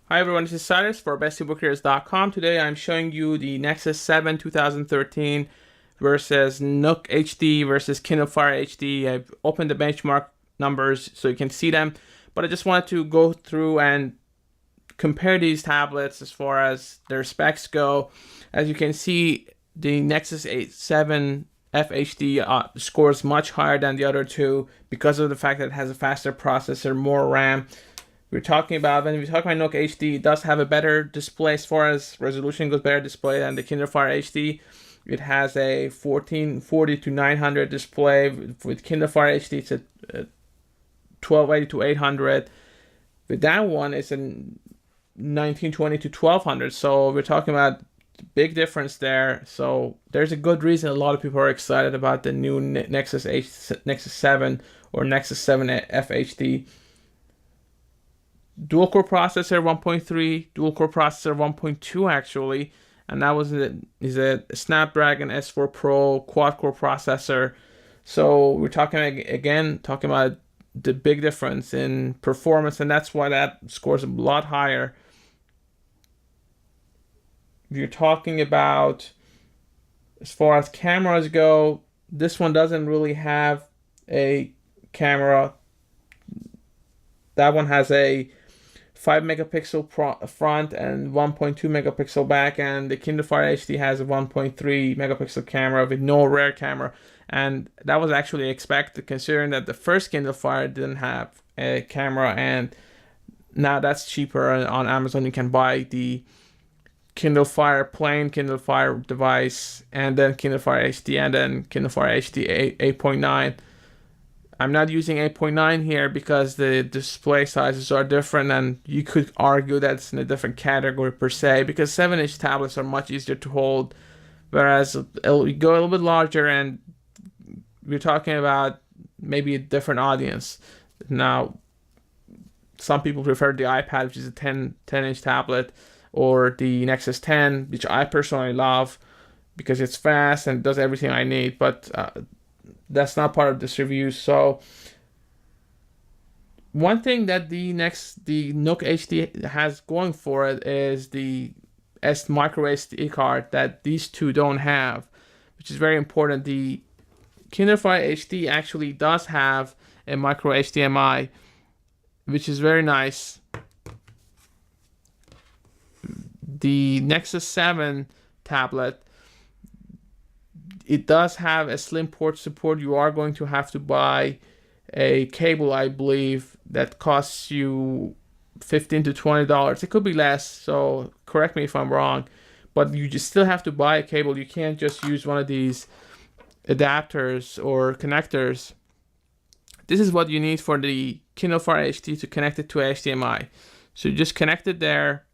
Hi everyone, this is Cyrus for bestebookcareers.com. Today I'm showing you the Nexus 7 2013 versus NOOK HD versus Kindle Fire HD. I've opened the benchmark numbers so you can see them, but I just wanted to go through and compare these tablets as far as their specs go. As you can see, the Nexus 7 FHD scores much higher than the other two because of the fact that it has a faster processor, more RAM. When we talk about NOOK HD, it does have a better display as far as resolution goes, better display than the Kindle Fire HD. It has a 1440 to 900 display. With Kindle Fire HD, it's a 1280 to 800. With that one, it's a 1920 to 1200. So we're talking about big difference there. So there's a good reason a lot of people are excited about the new Nexus 7 or Nexus 7 FHD. Dual core processor 1.3, dual core processor 1.2 actually, and that is a Snapdragon S4 Pro quad core processor. So we're talking about the big difference in performance, and that's why that scores a lot higher. If you're talking about as far as cameras go, this one doesn't really have a camera. That one has a 5 megapixel front and 1.2 megapixel back, and the Kindle Fire HD has a 1.3 megapixel camera with no rear camera, and that was actually expected considering that the first Kindle Fire didn't have a camera, and now that's cheaper on Amazon. You can buy the Kindle Fire plain Kindle Fire device, and then Kindle Fire HD, and then Kindle Fire HD 8.9. I'm not using 8.9 here because the display sizes are different, and you could argue that it's in a different category per se because 7-inch tablets are much easier to hold, whereas you go a little bit larger and we're talking about maybe a different audience. Now, some people prefer the iPad, which is a 10-inch tablet, or the Nexus 10, which I personally love because it's fast and does everything I need, but that's not part of this review. So one thing that the NOOK HD has going for it is the micro SD card that these two don't have, which is very important. The Kindle Fire HD actually does have a micro HDMI, which is very nice. The Nexus 7 tablet, it does have a slim port support. You are going to have to buy a cable, I believe, that costs you $15 to $20. It could be less, so correct me if I'm wrong. But you just still have to buy a cable. You can't just use one of these adapters or connectors. This is what you need for the Kindle Fire HD to connect it to HDMI. So you just connect it there.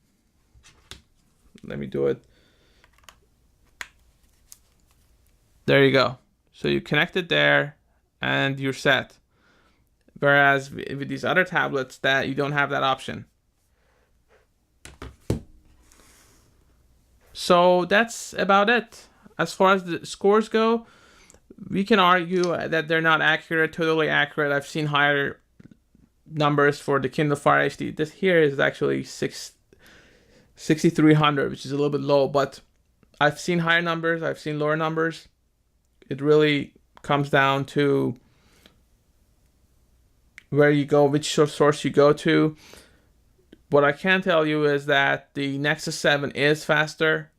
Let me do it. There you go. So you connect it there and you're set. Whereas with these other tablets, that you don't have that option. So that's about it. As far as the scores go, we can argue that they're not totally accurate. I've seen higher numbers for the Kindle Fire HD. This here is actually 6,300, which is a little bit low, but I've seen higher numbers, I've seen lower numbers. It really comes down to where you go, which source you go to. What I can tell you is that the Nexus 7 is faster,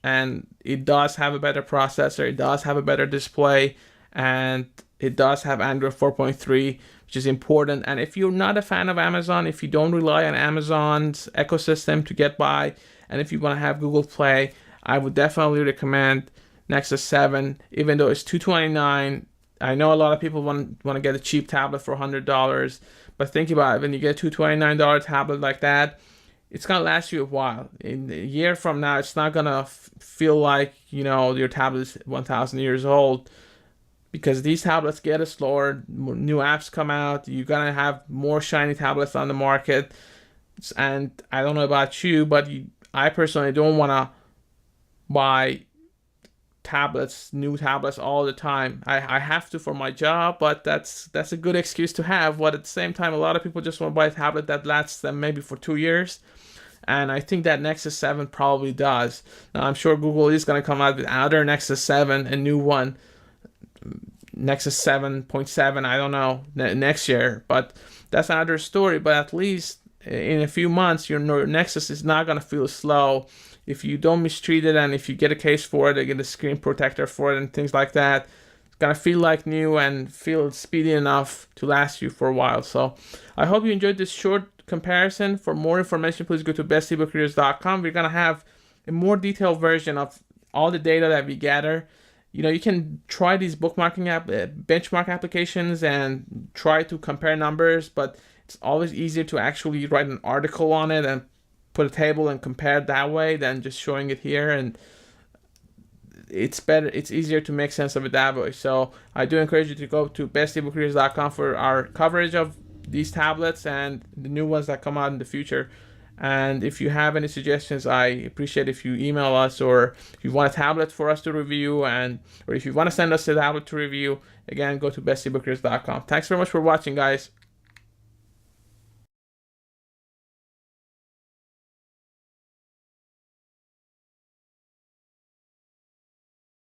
and it does have a better processor, it does have a better display, and it does have Android 4.3, which is important. And if you're not a fan of Amazon, if you don't rely on Amazon's ecosystem to get by, and if you want to have Google Play, I would definitely recommend Nexus 7, even though it's $229. I know a lot of people want to get a cheap tablet for $100, but think about it. When you get a $229 tablet like that, it's gonna last you a while. In a year from now, it's not gonna feel like your tablet is 1,000 years old, because these tablets get slower. New apps come out. You're gonna have more shiny tablets on the market, and I don't know about you, but I personally don't want to buy new tablets all the time. I have to for my job, but that's a good excuse to have. But at the same time, a lot of people just want to buy a tablet that lasts them maybe for 2 years, and I think that Nexus 7 probably does. Now, I'm sure Google is going to come out with another Nexus 7, a new one, Nexus 7.7, I don't know, next year, but that's another story. But at least in a few months, your Nexus is not going to feel slow. If you don't mistreat it, and if you get a case for it, you get a screen protector for it and things like that, it's going to feel like new and feel speedy enough to last you for a while. So I hope you enjoyed this short comparison. For more information, please go to bestebookreaders.com. We're going to have a more detailed version of all the data that we gather. You can try these bookmarking benchmark applications and try to compare numbers, but it's always easier to actually write an article on it and put a table and compare it that way than just showing it here. And it's better, it's easier to make sense of it that way. So I do encourage you to go to bestebookreaders.com for our coverage of these tablets and the new ones that come out in the future. And if you have any suggestions, I appreciate if you email us, or if you want a tablet for us to review, or if you want to send us a tablet to review, again, go to bestebookreaders.com. Thanks very much for watching, guys.